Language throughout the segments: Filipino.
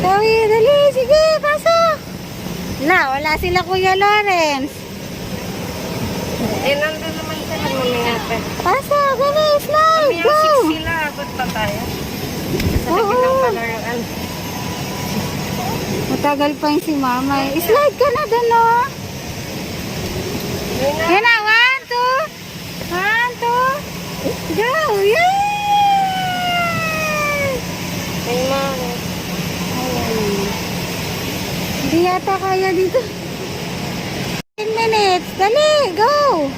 Sawi, dali, sige, pasok. Wala sila Kuya Lawrence. Nandun naman sila mamaya pa. Pasok, dali, slide, Mamaya go. 6 sila, abot pa tayo. Sa Oo. laki ng palaruan. Matagal pa yung si mama. Slide ka na dun, no? Yan na, 1, 2. 1, 2. Go, yay! Ay, mama. Hindi yata kaya dito. 10 minutes. Dali, go!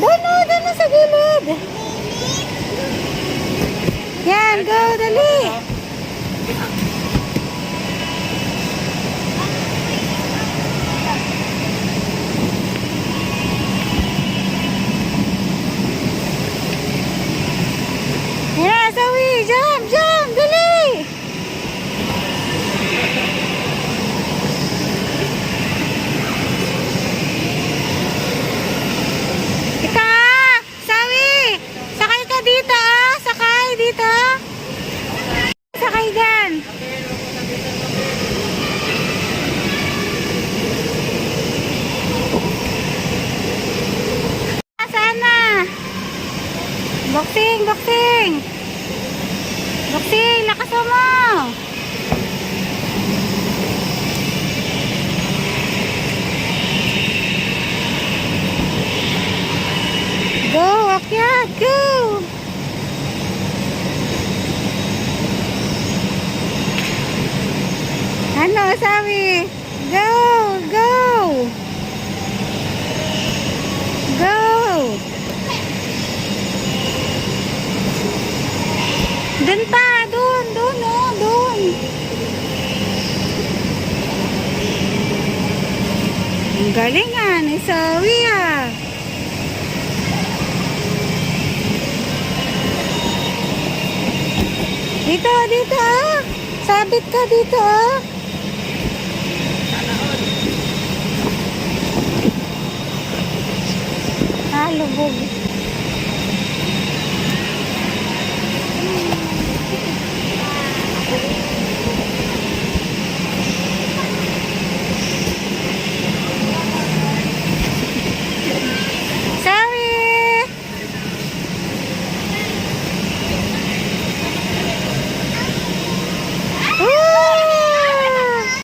Doon na sa gilid. Yan, go, dali. Yan, Sawi, jump, dali. Ika, Sawi, sakay ka dito, sakay dito. Sakay dyan. Sana. Boxing. Boxing, lakas mo. Go, akyat, go. Ano, sabi? Go. Dun pa, dun. Ang galing ni Sawi ah. Dito ah. Sabit ka dito ah. Lubog.